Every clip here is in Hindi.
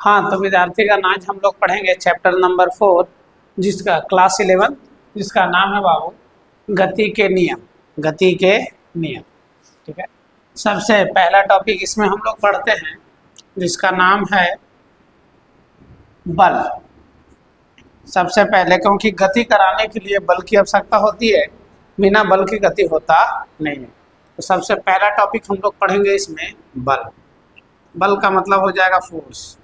हाँ, तो विद्यार्थीगण आज हम लोग पढ़ेंगे चैप्टर नंबर 4 जिसका क्लास 11 जिसका नाम है बाबू गति के नियम। गति के नियम, ठीक है। सबसे पहला टॉपिक इसमें हम लोग पढ़ते हैं जिसका नाम है बल। सबसे पहले क्योंकि गति कराने के लिए बल की आवश्यकता होती है, बिना बल की गति होता नहीं है। तो सबसे पहला टॉपिक हम लोग पढ़ेंगे इसमें बल। बल का मतलब हो जाएगा फोर्स।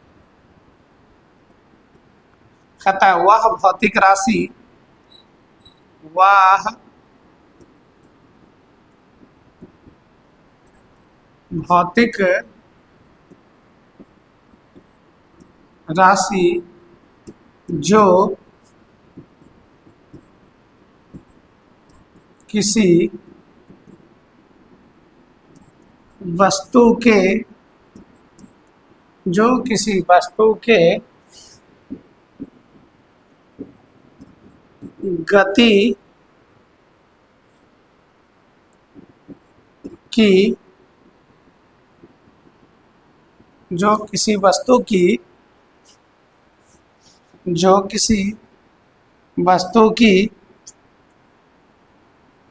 कहता है वह भौतिक राशि, वह भौतिक राशि जो किसी वस्तु के गति की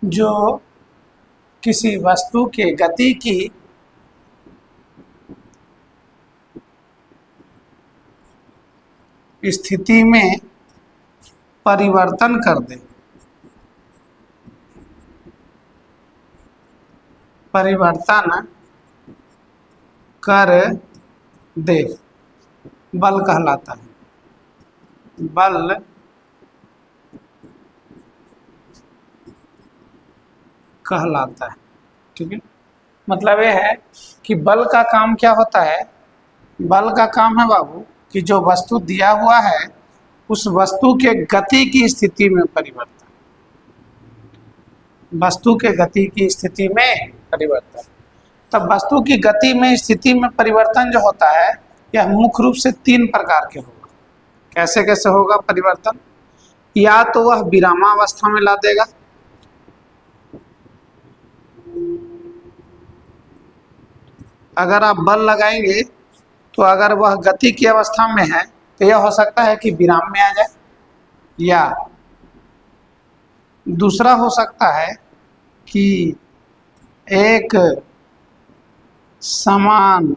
जो किसी वस्तु के गति की स्थिति में परिवर्तन कर दे, बल कहलाता है। बल कहलाता है, ठीक है। मतलब ये है कि बल का काम क्या होता है। बल का काम है बाबू कि जो वस्तु दिया हुआ है उस वस्तु के गति की स्थिति में परिवर्तन, वस्तु के गति की स्थिति में परिवर्तन। तब वस्तु की गति में स्थिति में परिवर्तन जो होता है यह मुख्य रूप से 3 प्रकार के होगा। कैसे कैसे होगा परिवर्तन? या तो वह विरामावस्था में ला देगा, अगर आप बल लगाएंगे तो अगर वह गति की अवस्था में है तो यह हो सकता है कि विराम में आ जाए, या दूसरा हो सकता है कि एक समान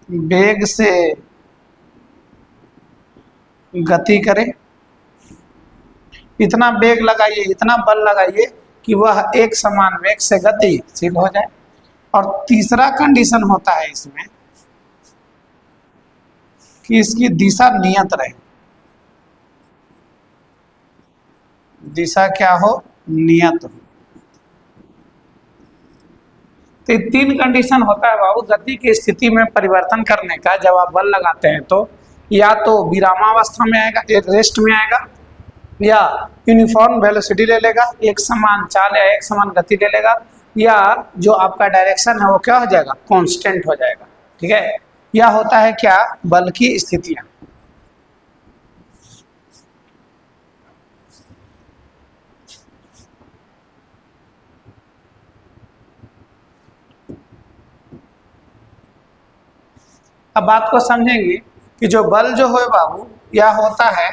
वेग से गति करे। इतना वेग लगाइए, इतना बल लगाइए कि वह एक समान वेग से गतिशील हो जाए। और तीसरा कंडीशन होता है इसमें कि इसकी दिशा नियत रहे। दिशा क्या हो? नियत हो। तो 3 कंडीशन होता है बाबू गति की स्थिति में परिवर्तन करने का। जब आप बल लगाते हैं तो या तो विरामावस्था में आएगा, रेस्ट में आएगा, या यूनिफॉर्म वेलोसिटी ले लेगा, एक समान चाल या एक समान गति ले लेगा, या जो आपका डायरेक्शन है वो क्या हो जाएगा? कांस्टेंट हो जाएगा, ठीक है। या होता है क्या? बल की स्थितियां। अब बात को समझेंगे कि जो बल जो है बाबू यह होता है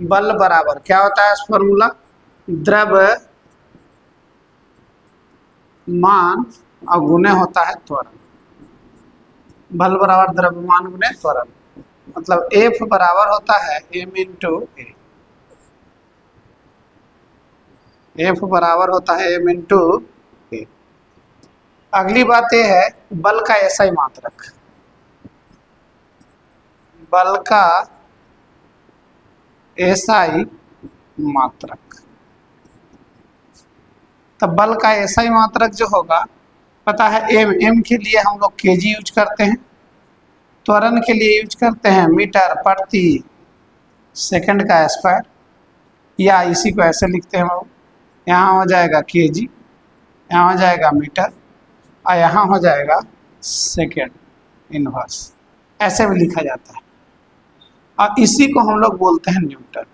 बल बराबर क्या होता है? फॉर्मूला द्रव्यमान और गुणे होता है त्वरण। बल बराबर द्रव्यमान गुणे त्वरण, मतलब F बराबर होता है m इंटू ए। F बराबर होता है m इंटू ए। अगली बात यह है बल का SI मात्रक। बल का SI मात्रक। तब बल का SI मात्रक जो होगा पता है m के लिए हम लोग kg यूज करते हैं, त्वरण के लिए यूज करते हैं मीटर प्रति सेकंड का स्क्वायर, या इसी को ऐसे लिखते हैं वो, यहाँ हो जाएगा kg, यहाँ हो जाएगा मीटर और यहाँ हो जाएगा सेकंड इनवर्स। ऐसे भी लिखा जाता है और इसी को हम लोग बोलते हैं न्यूटन।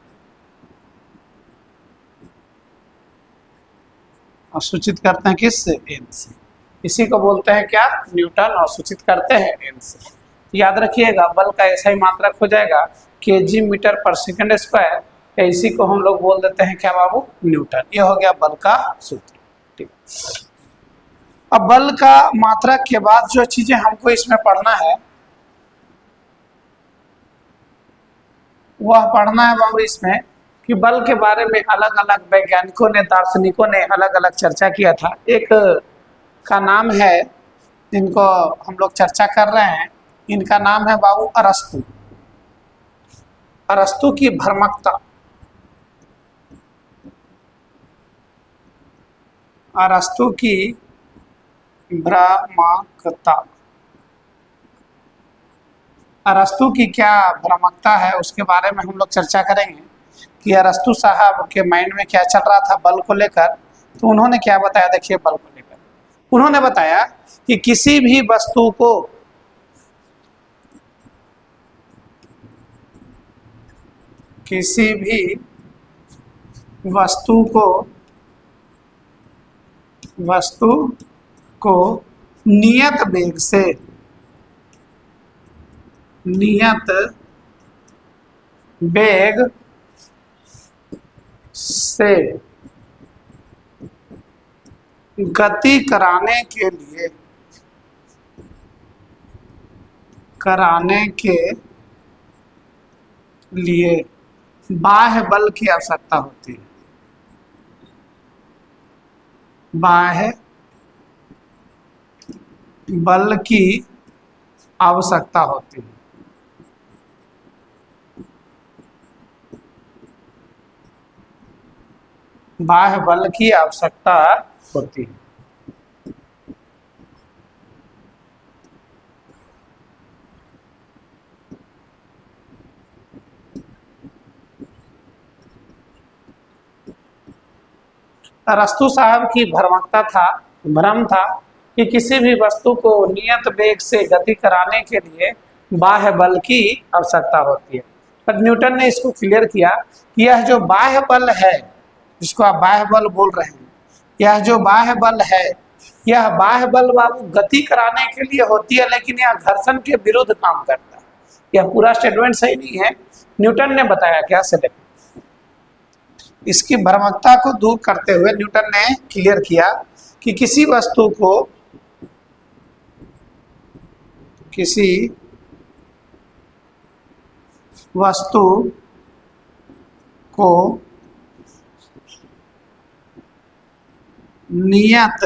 और सूचित करते हैं किससे? एन से। इसी को बोलते हैं क्या, न्यूटन, और सूचित करते हैं एन से। याद रखिएगा बल का ऐसा ही मात्रक हो जाएगा केजी मीटर पर सेकंड स्क्वायर, या इसी को हम लोग बोल देते हैं क्या बाबू, न्यूटन। ये हो गया बल का सूत्र। ठीक, अब बल का मात्रक के बाद जो चीजें हमको इसमें पढ़ना है वह पढ़ना है बाबू इसमें कि बल के बारे में अलग अलग वैज्ञानिकों ने, दार्शनिकों ने अलग अलग चर्चा किया था। एक का नाम है, जिनको हम लोग चर्चा कर रहे हैं, इनका नाम है बाबू अरस्तु। अरस्तु की भ्रमकता, अरस्तु की भ्रामकता, अरस्तु की क्या भ्रामकता है उसके बारे में हम लोग चर्चा करेंगे कि अरस्तु साहब के माइंड में क्या चल रहा था बल को लेकर। तो उन्होंने क्या बताया, देखिए बल को लेकर उन्होंने बताया कि किसी भी वस्तु को वस्तु को नियत वेग से गति कराने के लिए बाह्य बल की आवश्यकता होती है। बाह्य बल की आवश्यकता होती है। बाह्य बल की आवश्यकता होती है। अरस्तु साहब की भ्रम था कि किसी भी वस्तु को नियत वेग से गति कराने के लिए बाह्य बल की आवश्यकता होती है। पर न्यूटन ने इसको क्लियर किया कि यह जो बाह्य बल है, जिसको आप बाह्य बल बोल रहे हैं, यह जो बाह्य बल है, यह बाह्य बल बाबू गति कराने के लिए होती है, लेकिन यह घर्षण के विरुद्ध काम करता है। यह पूरा स्टेटमेंट सही नहीं है, न्यूटन ने बताया क्या से देखो। इसकी भ्रमकता को दूर करते हुए न्यूटन ने क्लियर किया कि किसी वस्तु को नियत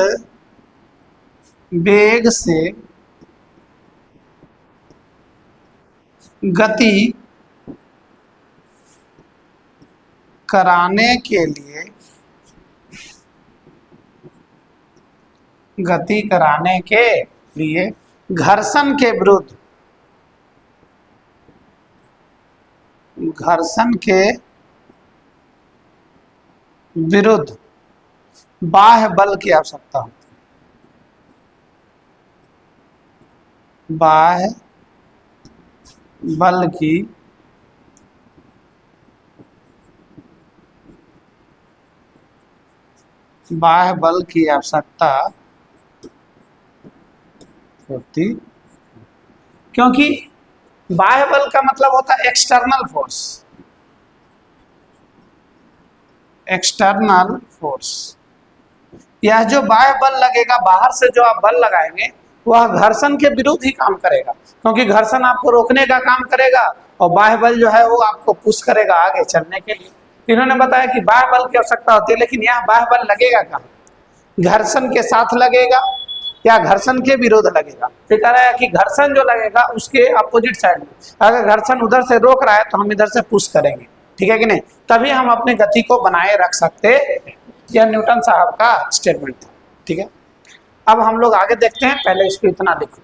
वेग से गति कराने के लिए घर्षण के विरुद्ध बाह्य बल की आवश्यकता होती है। बाह्य बल की आवश्यकता होती, क्योंकि बाह्य बल का मतलब होता है एक्सटर्नल फोर्स। यह जो बाह्य बल लगेगा, बाहर से जो आप बल लगाएंगे, वह घर्षण के विरुद्ध ही काम करेगा, क्योंकि घर्षण आपको रोकने का काम करेगा और बाह्य बल जो है वो आपको पुश करेगा आगे चलने के लिए। इन्होंने बताया कि बाह्य बल की आवश्यकता होती है, लेकिन यह बाह्य बल लगेगा कहाँ, घर्षण के साथ लगेगा या घर्षण के विरोध लगेगा। तो कह रहा है कि घर्षण जो लगेगा उसके अपोजिट साइड में, अगर घर्षण उधर से रोक रहा है तो हम इधर से पुश करेंगे, ठीक है कि नहीं, तभी हम अपनी गति को बनाए रख सकते हैं। यह न्यूटन साहब का स्टेटमेंट था। ठीक है, अब हम लोग आगे देखते हैं, पहले इसको इतना लिखो।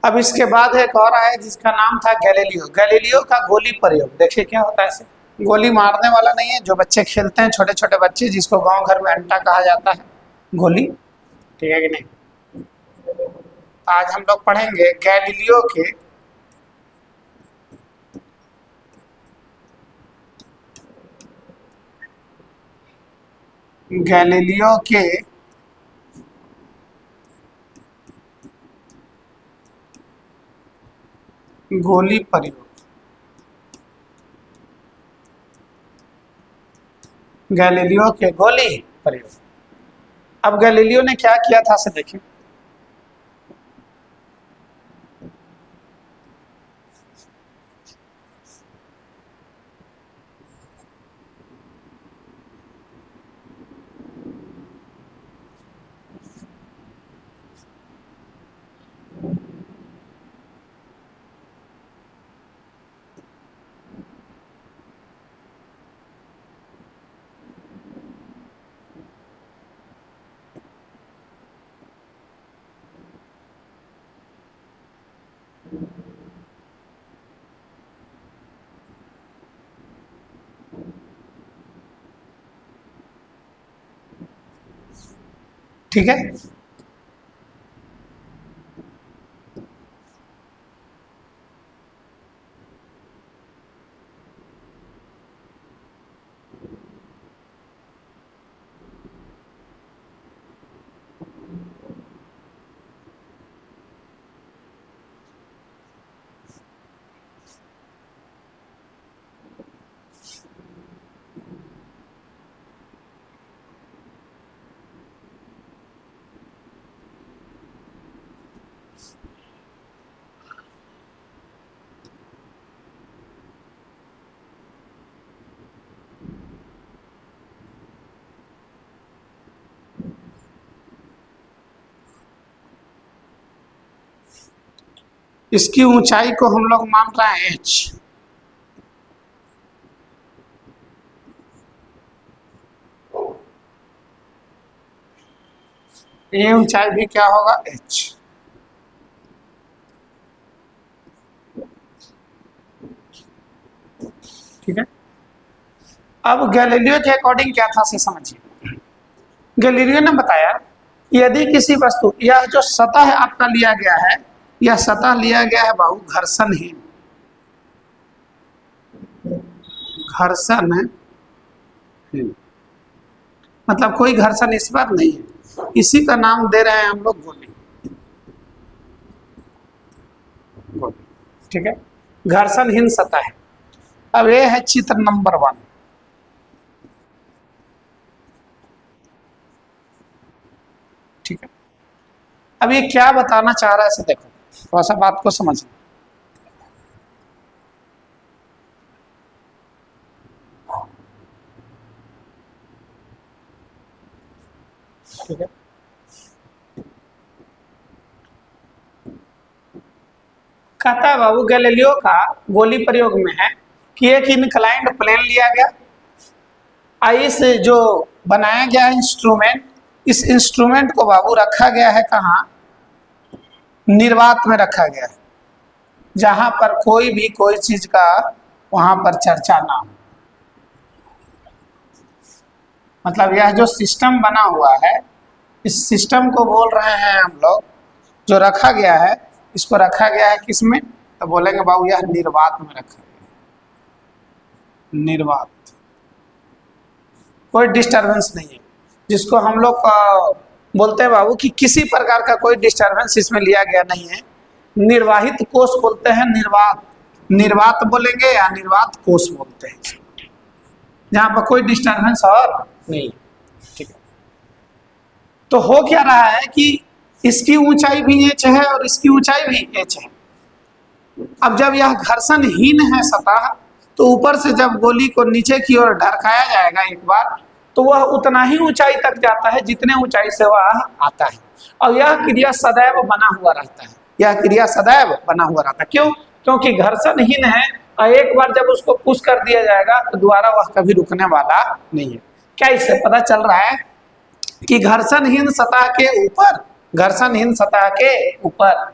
अब इसके बाद एक और आया जिसका नाम था गैलीलियो। गैलीलियो का गोली प्रयोग, देखिए क्या होता है। इसे गोली मारने वाला नहीं है, जो बच्चे खेलते हैं, छोटे छोटे बच्चे, जिसको गांव घर में अंटा कहा जाता है, गोली, ठीक है कि नहीं। आज हम लोग पढ़ेंगे गैलीलियो के गोली प्रयोग। गैलीलियो के गोली प्रयोग। अब गैलीलियो ने क्या किया था से देखिए। ठीक है, इसकी ऊंचाई को हम लोग मान रहे हैं h। ये ऊंचाई भी क्या होगा, h। ठीक है। अब गैलीलियो के अकॉर्डिंग क्या था से समझिए। गैलीलियो ने बताया यदि किसी वस्तु, यह जो सतह आपका लिया गया है, यह सतह लिया गया है बाबू घर्षणहीन, घर्षणहीन, मतलब कोई घर्षण इस पर नहीं है, इसी का नाम दे रहे हैं हम लोग गोली। ठीक है, घर्षणहीन सतह है। अब ये है चित्र नंबर 1। ठीक है, अब ये क्या बताना चाह रहा है इसे देखो, थोड़ा सा बात को समझना। ठीक है, कहता है बाबू गैलीलियो का गोली प्रयोग में है कि एक इनक्लाइंड प्लेन लिया गया, आइस जो बनाया गया है इंस्ट्रूमेंट, इस इंस्ट्रूमेंट को बाबू रखा गया है कहाँ, निर्वात में रखा गया है, जहां पर कोई भी कोई चीज का वहां पर चर्चा ना हो। मतलब यह जो सिस्टम बना हुआ है, इस सिस्टम को बोल रहे हैं हम लोग, जो रखा गया है, इसको रखा गया है किसमें, तो बोलेंगे बाबू यह निर्वात में रखा गया, निर्वात, कोई डिस्टरबेंस नहीं है, जिसको हम लोग बोलते हैं बाबू कि किसी प्रकार का कोई डिस्टरबेंस इसमें लिया गया नहीं है। निर्वाहित कोष बोलते हैं, निर्वात, निर्वात बोलेंगे या निर्वात कोष बोलते हैं, जहां पर कोई डिस्टरबेंस और नहीं। ठीक है, तो हो क्या रहा है कि इसकी ऊंचाई भी h है और इसकी ऊंचाई भी h है। अब जब यह घर्षणहीन है सतह, तो ऊपर से जब गोली को नीचे की ओर ढरकाया जाएगा एक बार, तो वह उतना ही ऊंचाई तक जाता है जितने ऊंचाई से वह आता है, और यह क्रिया सदैव बना हुआ रहता है, यह क्रिया सदैव बना हुआ रहता है। क्यों? क्योंकि घर्षणहीन है, और एक बार जब उसको पुश कर दिया जाएगा तो दोबारा वह कभी रुकने वाला नहीं है। क्या इससे पता चल रहा है कि घर्षणहीन सतह के ऊपर, घर्षणहीन सतह के ऊपर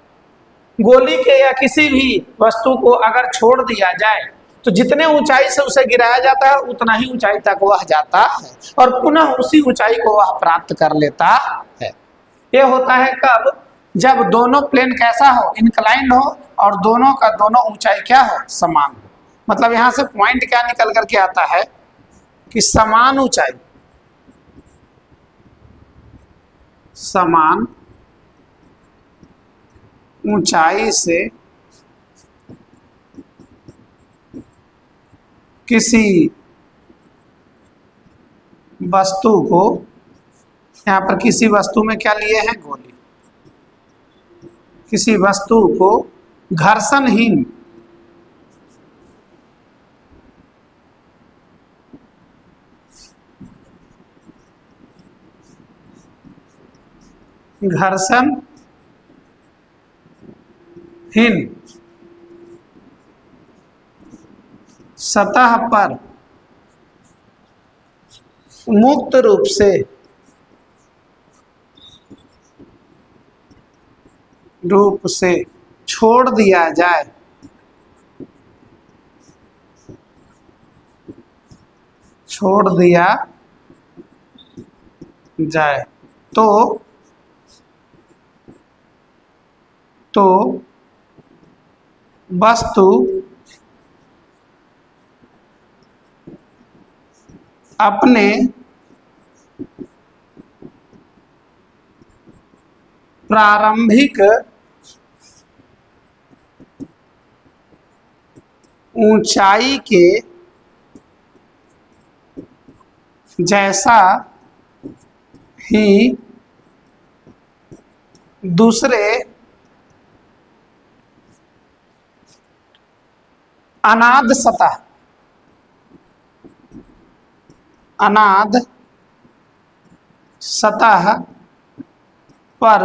गोली के या किसी भी वस्तु को अगर छोड़ दिया जाए तो जितने ऊंचाई से उसे गिराया जाता है उतना ही ऊंचाई तक वह जाता है और पुनः उसी ऊंचाई को वह प्राप्त कर लेता है। यह होता है कब? जब दोनों प्लेन कैसा हो, इंक्लाइंड हो और दोनों का दोनों ऊंचाई क्या हो, समान हो। मतलब यहां से पॉइंट क्या निकल करके आता है कि समान ऊंचाई, समान ऊंचाई से किसी वस्तु को, यहां पर किसी वस्तु में क्या लिए हैं, गोली, किसी वस्तु को घर्षणहीन घर्षणहीन सतह पर मुक्त रूप से छोड़ दिया जाए तो वस्तु अपने प्रारंभिक ऊंचाई के जैसा ही दूसरे अनाद सतह पर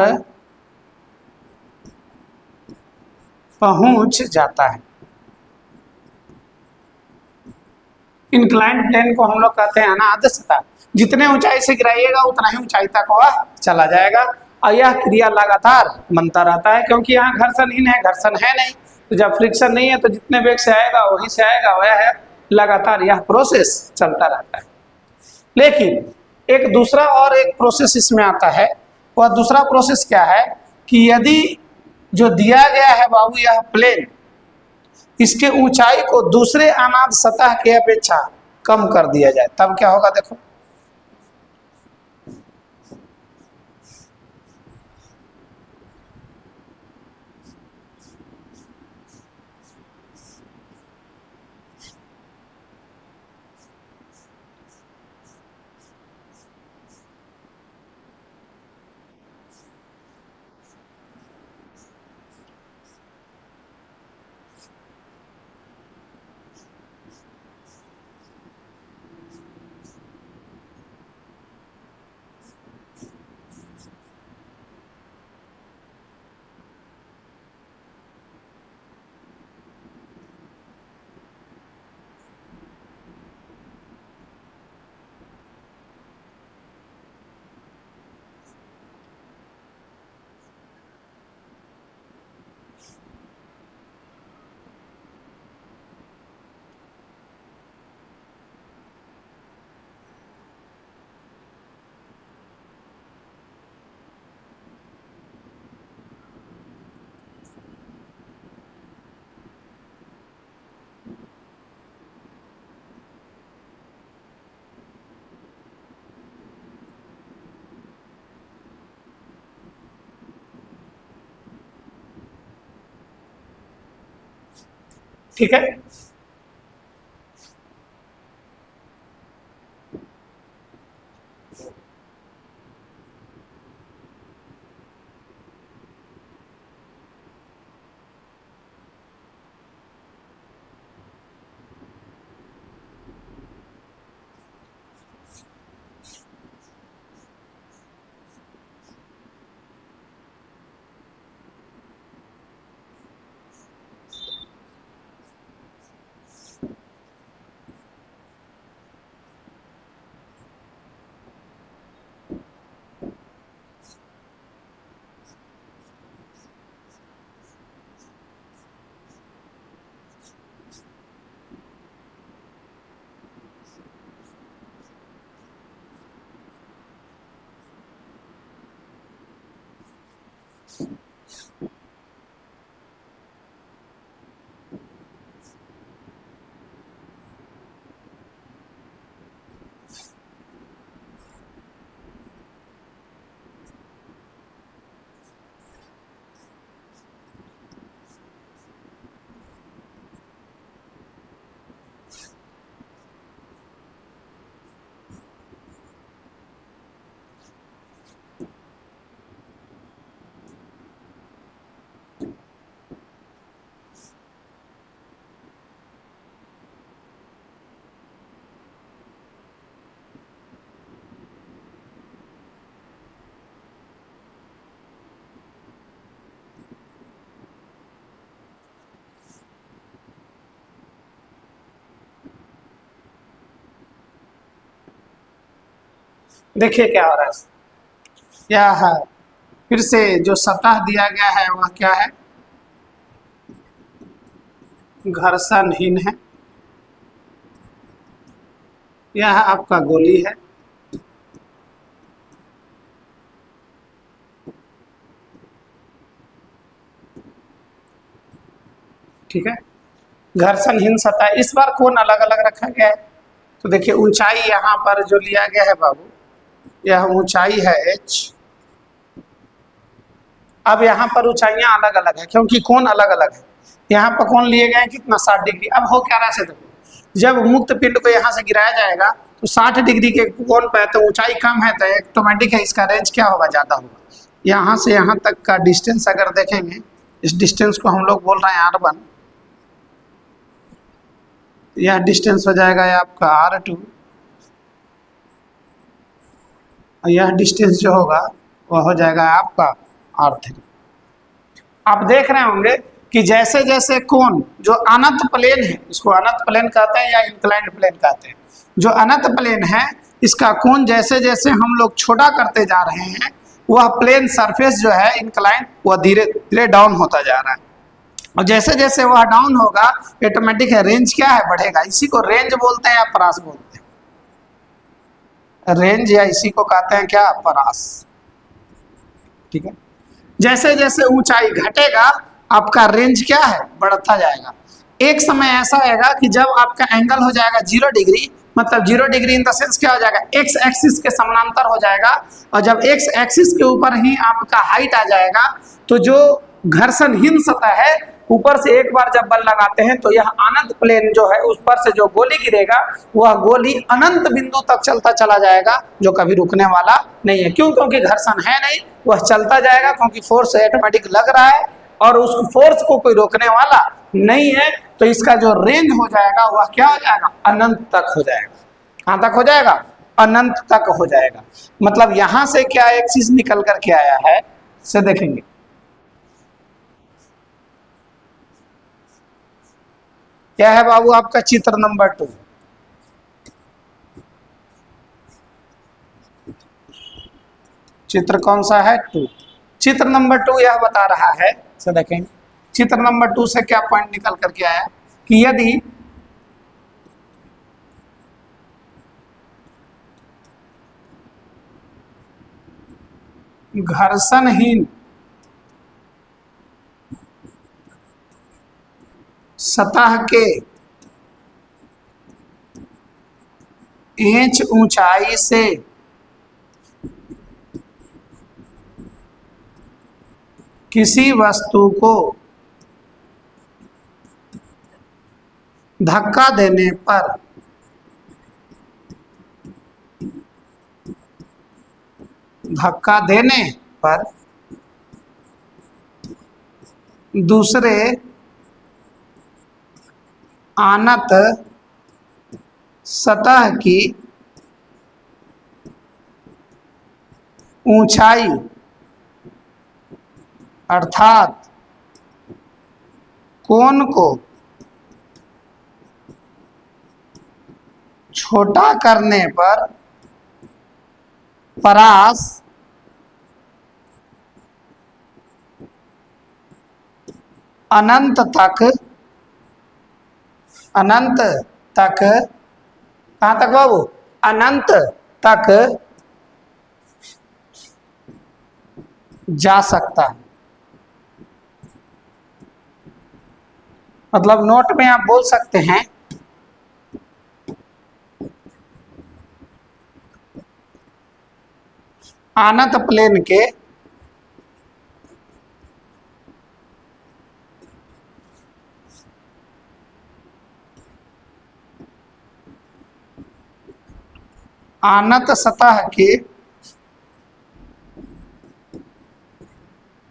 पहुंच जाता है। इंक्लाइंड प्लेन को हम लोग कहते हैं अनाद सतह। जितने ऊंचाई से गिराइएगा उतना ही ऊंचाई तक वह चला जाएगा और यह क्रिया लगातार बनता रहता है क्योंकि यहाँ घर्षणहीन है, घर्षण है नहीं, तो जब फ्रिक्शन नहीं है तो जितने वेग से आएगा वहीं से आएगा, वह है लगातार यह प्रोसेस चलता रहता है। लेकिन एक दूसरा और एक प्रोसेस इसमें आता है। वह दूसरा प्रोसेस क्या है कि यदि जो दिया गया है बाबू यह प्लेन, इसके ऊंचाई को दूसरे अनाद सतह के अपेक्षा कम कर दिया जाए तब क्या होगा, देखो। ठीक है, देखिए क्या हो रहा है, क्या है, फिर से जो सतह दिया गया है वह क्या है, घर्षणहीन है। यह आपका गोली है। ठीक है, घर्षणहीन सतह। इस बार कोण अलग अलग रखा गया है। तो देखिए ऊंचाई यहाँ पर जो लिया गया है बाबू, यह ऊंचाई है h। अब यहाँ पर ऊंचाइयां अलग अलग है क्योंकि कोण अलग अलग है। यहाँ पर कोण लिए गए हैं कितना, 60 डिग्री। अब हो क्या रहा है देखो, जब मुक्त पिंड को यहाँ से गिराया जाएगा तो 60 डिग्री के कोण पे, तो ऊंचाई कम है तो ऑटोमेटिक है इसका रेंज क्या होगा, ज़्यादा होगा। यहाँ से यहाँ तक का डिस्टेंस अगर देखेंगे, इस डिस्टेंस को हम लोग बोल रहे हैं R1। यह डिस्टेंस हो जाएगा आपका R2, और यह डिस्टेंस जो होगा वह हो जाएगा आपका R3। आप देख रहे होंगे कि जैसे जैसे कोण जो अनंत प्लेन है, इसको अनंत प्लेन कहते हैं या इंक्लाइंड प्लेन कहते हैं, जो अनंत प्लेन है इसका कोण जैसे जैसे हम लोग छोटा करते जा रहे हैं, वह प्लेन सरफेस जो है इंक्लाइंड, वह धीरे धीरे डाउन होता जा रहा है। और जैसे जैसे वह डाउन होगा ऑटोमेटिक है रेंज क्या है, बढ़ेगा। इसी को रेंज बोलते हैं या परास बोलते हैं, रेंज, या इसी को कहते हैं क्या, परास। ठीक है, जैसे जैसे ऊंचाई घटेगा आपका रेंज क्या है, बढ़ता जाएगा। एक समय ऐसा आएगा कि जब आपका एंगल हो जाएगा 0 डिग्री, मतलब 0 डिग्री इन द सेंस क्या हो जाएगा, एक्स एक्सिस के समानांतर हो जाएगा। और जब एक्स एक्सिस के ऊपर ही आपका हाइट आ जाएगा, तो जो घर्षणहीन सतह है, ऊपर से एक बार जब बल लगाते हैं तो यह अनंत प्लेन जो है, उस पर से जो गोली गिरेगा वह गोली अनंत बिंदु तक चलता चला जाएगा, जो कभी रुकने वाला नहीं है। क्यों, क्योंकि घर्षण है नहीं, वह चलता जाएगा, क्योंकि फोर्स ऑटोमेटिक लग रहा है और उस फोर्स को कोई रोकने वाला नहीं है। तो इसका जो रेंज हो जाएगा वह क्या हो जाएगा, अनंत तक हो जाएगा। कहाँ तक हो जाएगा, अनंत तक हो जाएगा। मतलब यहां से क्या एक चीज निकल करके आया है, से देखेंगे। क्या है बाबू आपका चित्र नंबर 2। चित्र कौन सा है, 2। चित्र नंबर 2 यह बता रहा है, से देखें चित्र नंबर 2 से क्या पॉइंट निकल करके आया कि यदि घर्षणहीन सतह के इंच ऊंचाई से किसी वस्तु को धक्का देने पर दूसरे आनत सतह की ऊंचाई अर्थात कोण को छोटा करने पर परास अनंत तक कहाँ तक बाबू, अनंत तक जा सकता है। मतलब नोट में आप बोल सकते हैं अनंत प्लेन के अनंत सतह के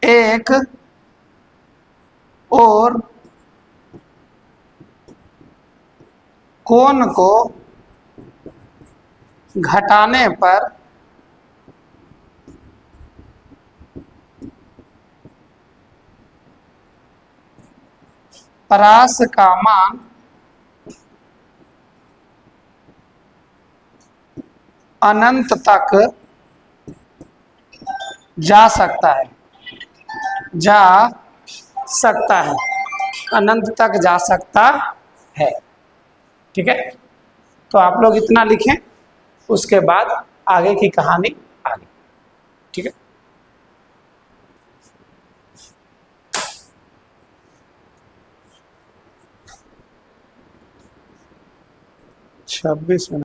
एक और कोण को घटाने पर परास का मान अनंत तक जा सकता है, जा सकता है, अनंत तक जा सकता है। ठीक है, तो आप लोग इतना लिखें, उसके बाद आगे की कहानी आगे। ठीक है, 26 मिनट।